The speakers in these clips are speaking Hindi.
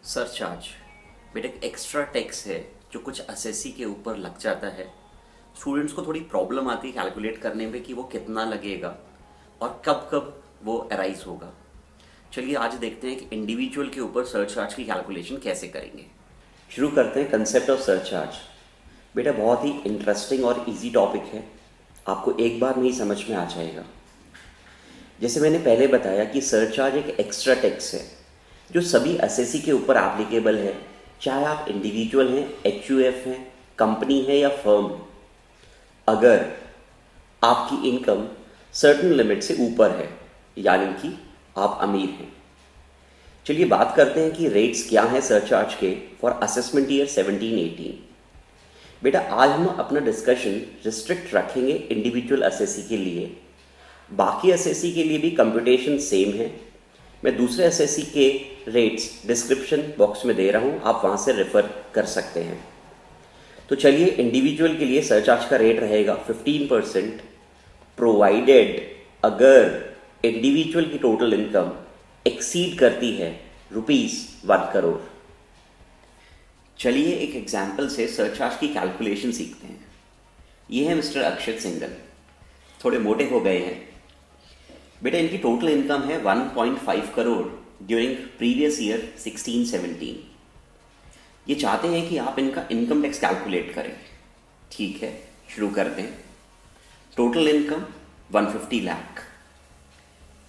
सरचार्ज बेटा एक एक्स्ट्रा टैक्स है जो कुछ एसएससी के ऊपर लग जाता है। स्टूडेंट्स को थोड़ी प्रॉब्लम आती है कैलकुलेट करने में कि वो कितना लगेगा और कब कब वो अराइज होगा। चलिए आज देखते हैं कि इंडिविजुअल के ऊपर सरचार्ज की कैलकुलेशन कैसे करेंगे। शुरू करते हैं कंसेप्ट ऑफ सरचार्ज। बेटा बहुत ही इंटरेस्टिंग और इजी टॉपिक है, आपको एक बार में ही समझ में आ जाएगा। जैसे मैंने पहले बताया कि सरचार्ज एक एक्स्ट्रा टैक्स है जो सभी एसएससी के ऊपर एप्लीकेबल है, चाहे आप इंडिविजुअल हैं, एचयूएफ हैं, कंपनी है या फर्म। अगर आपकी इनकम सर्टेन लिमिट से ऊपर है यानी कि आप अमीर हैं। चलिए बात करते हैं कि रेट्स क्या हैं सरचार्ज के फॉर असेसमेंट ईयर 17-18। बेटा आज हम अपना डिस्कशन रिस्ट्रिक्ट रखेंगे इंडिविजुअल एसएससी के लिए। बाकी एसएससी के लिए भी कंप्यूटेशन सेम है। मैं दूसरे एसएससी के रेट्स डिस्क्रिप्शन बॉक्स में दे रहा हूँ, आप वहाँ से रेफर कर सकते हैं। तो चलिए इंडिविजुअल के लिए सरचार्ज का रेट रहेगा 15%, प्रोवाइडेड अगर इंडिविजुअल की टोटल इनकम एक्सीड करती है ₹1 करोड़। चलिए एक एग्जाम्पल से सरचार्ज की कैलकुलेशन सीखते हैं। ये है मिस्टर अक्षत सिंगल, थोड़े मोटे हो गए हैं। बेटा इनकी टोटल इनकम है 1.5 करोड़ ड्यूरिंग प्रीवियस ईयर 16-17। ये चाहते हैं कि आप इनका इनकम टैक्स कैलकुलेट करें। ठीक है, शुरू करते हैं। Total income 150 lakh,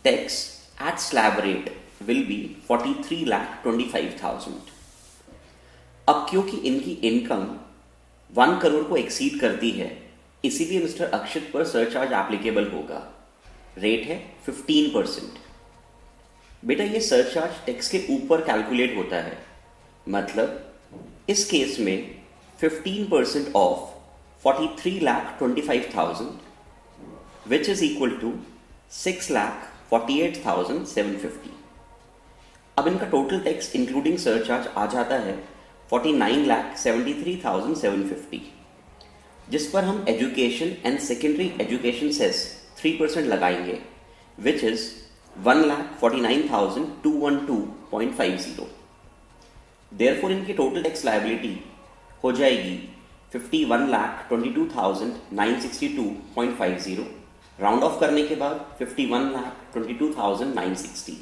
tax at slab rate will be 43,25,000। अब क्योंकि इनकी इनकम 1 करोड़ को एक्सीड करती है, इसीलिए मिस्टर अक्षत पर सरचार्ज एप्लीकेबल होगा। रेट है 15%। बेटा ये सरचार्ज टैक्स के ऊपर कैलकुलेट होता है, मतलब इस केस में 15% of 43,25,000 which is equal to 6,48,750। अब इनका टोटल टैक्स इंक्लूडिंग सरचार्ज आ जाता है 49,73,750, जिस पर हम education and secondary education cess 3% लगाएंगे विच इज 1,49,212.50। देयरफॉर इनकी टोटल टैक्स लायबिलिटी हो जाएगी 51,22,962.50। राउंड ऑफ करने के बाद 51,22,960।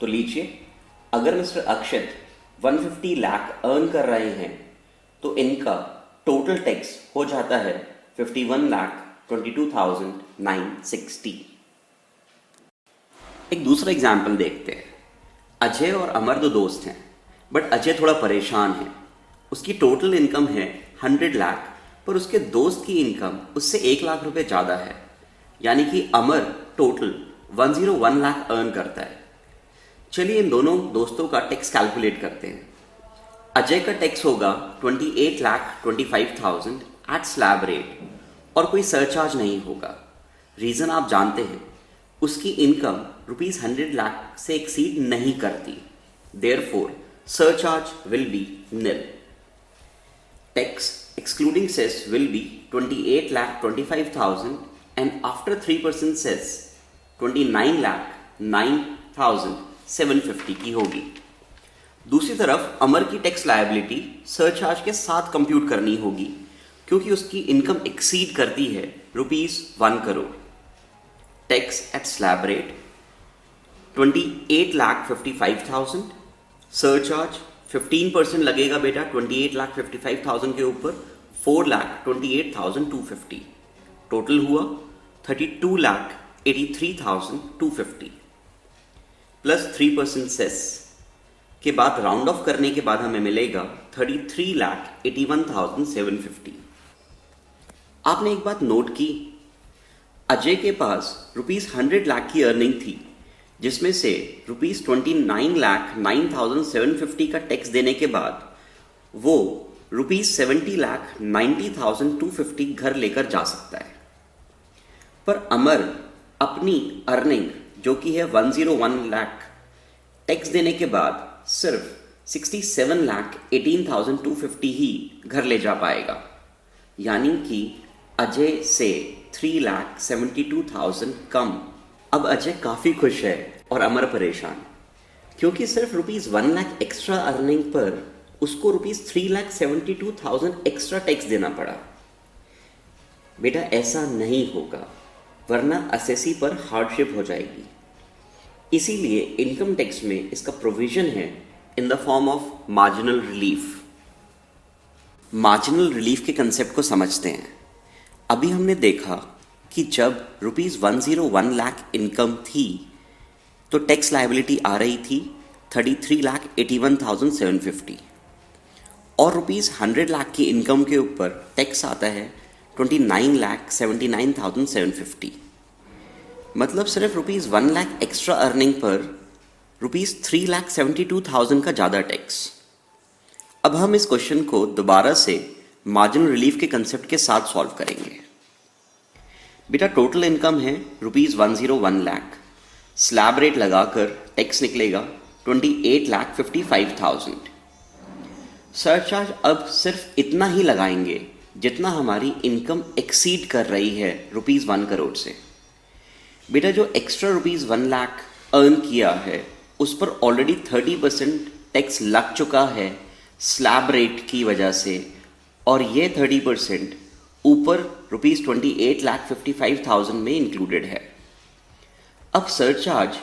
तो लीजिए अगर मिस्टर अक्षत 150 लाख अर्न कर रहे हैं तो इनका टोटल टैक्स हो जाता है 51,22,960। एक दूसरा एग्जाम्पल देखते हैं। अजय और अमर दो दोस्त हैं, बट अजय थोड़ा परेशान है। उसकी टोटल इनकम है 100 लाख, पर उसके दोस्त की इनकम उससे 1 लाख रुपए ज़्यादा है, यानी कि अमर टोटल 101 लाख अर्न करता है। चलिए इन दोनों दोस्तों का टैक्स कैलकुलेट करते हैं। अजय का टैक्स होगा 28,25,000 एट स्लैब रेट और कोई सरचार्ज नहीं होगा। रीज़न आप जानते हैं, उसकी इनकम ₹100 लाख से एक्सीड नहीं करती। Therefore surcharge will be nil. Tax excluding cess will be 28,25,000 and after 3% cess 29,09,750 की होगी। दूसरी तरफ अमर की टैक्स लायबिलिटी सरचार्ज के साथ कंप्यूट करनी होगी, क्योंकि उसकी इनकम एक्सीड करती है ₹1 crore. Tax at slab rate 28,55,000, surcharge 15% लगेगा बेटा 28,55,000 के ऊपर, 4,28,250। टोटल हुआ 32,83,250 प्लस 3% सेस के बाद राउंड ऑफ करने के बाद हमें मिलेगा 33,81,750। आपने एक बात नोट की, अजय के पास ₹100 लाख की अर्निंग थी, जिसमें से ₹29,09,750 का टैक्स देने के बाद वो ₹70,90,250 घर लेकर जा सकता है। पर अमर अपनी अर्निंग जो कि है 101 लाख, टैक्स देने के बाद सिर्फ 67,18,250 ही घर ले जा पाएगा, यानी कि अजय से 3,72,000 कम। अब अजय काफ़ी खुश है और अमर परेशान। क्योंकि सिर्फ ₹1,00,000 एक्स्ट्रा अर्निंग पर उसको ₹3,72,000 एक्स्ट्रा टैक्स देना पड़ा। बेटा ऐसा नहीं होगा, वरना असेसी पर हार्डशिप हो जाएगी। इसीलिए इनकम टैक्स में इसका प्रोविजन है in the form of marginal relief. Marginal relief के कंसेप्ट को समझते हैं। अभी हमने देखा कि जब ₹101 लाख इनकम थी तो टैक्स लायबिलिटी आ रही थी 33,81,750 और ₹100 लाख की इनकम के ऊपर टैक्स आता है 29,79,750। मतलब सिर्फ ₹1 लाख एक्स्ट्रा अर्निंग पर ₹3,72,000 का ज़्यादा टैक्स। अब हम इस क्वेश्चन को दोबारा से मार्जिनल रिलीफ के कंसेप्ट के साथ सॉल्व करेंगे। बेटा टोटल इनकम है ₹101 लाख, स्लैब रेट लगाकर टैक्स निकलेगा 28,55,000। सरचार्ज अब सिर्फ इतना ही लगाएंगे जितना हमारी इनकम एक्सीड कर रही है ₹1 करोड़ से। बेटा जो एक्स्ट्रा ₹1 लाख अर्न किया है उस पर ऑलरेडी 30% टैक्स लग चुका है स्लैब रेट की वजह से, और ये 30% ऊपर ₹28,55,000 में इंक्लूडेड है। अब surcharge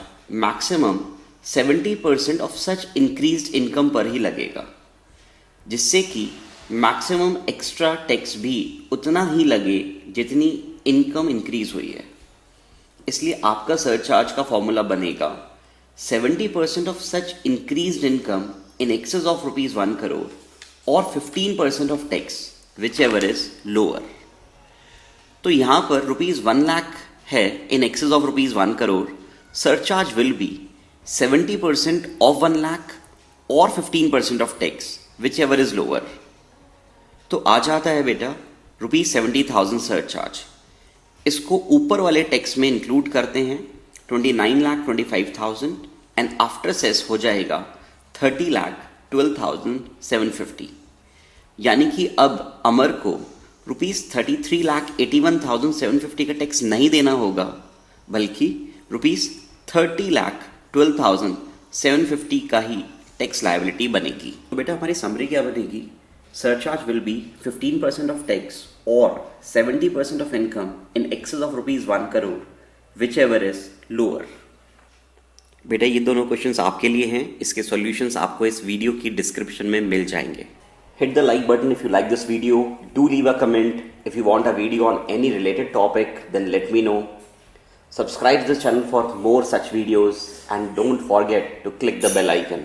maximum 70% of such increased income पर ही लगेगा, जिससे कि मैक्सिमम एक्स्ट्रा टैक्स भी उतना ही लगे जितनी इनकम इंक्रीज हुई है। इसलिए आपका सरचार्ज का फॉर्मूला बनेगा 70% of such increased income in excess of ₹1 crore और 15% of tax which ever is lower. तो यहाँ पर ₹1 लाख है in excess of ₹1 crore, surcharge will B 70% of 1 lakh और 15% of tax which ever is lower. तो आ जाता है बेटा ₹70,000 सरचार्ज। इसको ऊपर वाले टैक्स में इंक्लूड करते हैं 29,25,000 एंड आफ्टर सेस हो जाएगा 30,12,750। यानी कि अब अमर को ₹33,81,750 का टैक्स नहीं देना होगा, बल्कि ₹30,12,750 का ही टैक्स लायबिलिटी बनेगी। तो बेटा हमारी समरी क्या बनेगी? Surcharge will B 15% of tax और 70% of income in excess of ₹1 crore which ever is lower. बेटा ये दोनों क्वेश्चंस आपके लिए हैं, इसके सॉल्यूशंस आपको इस वीडियो की डिस्क्रिप्शन में मिल जाएंगे। Hit the like button if you like this video. Do leave a comment. If you want a video on any related topic, then let me know. Subscribe to this channel for more such videos and don't forget to click the bell icon.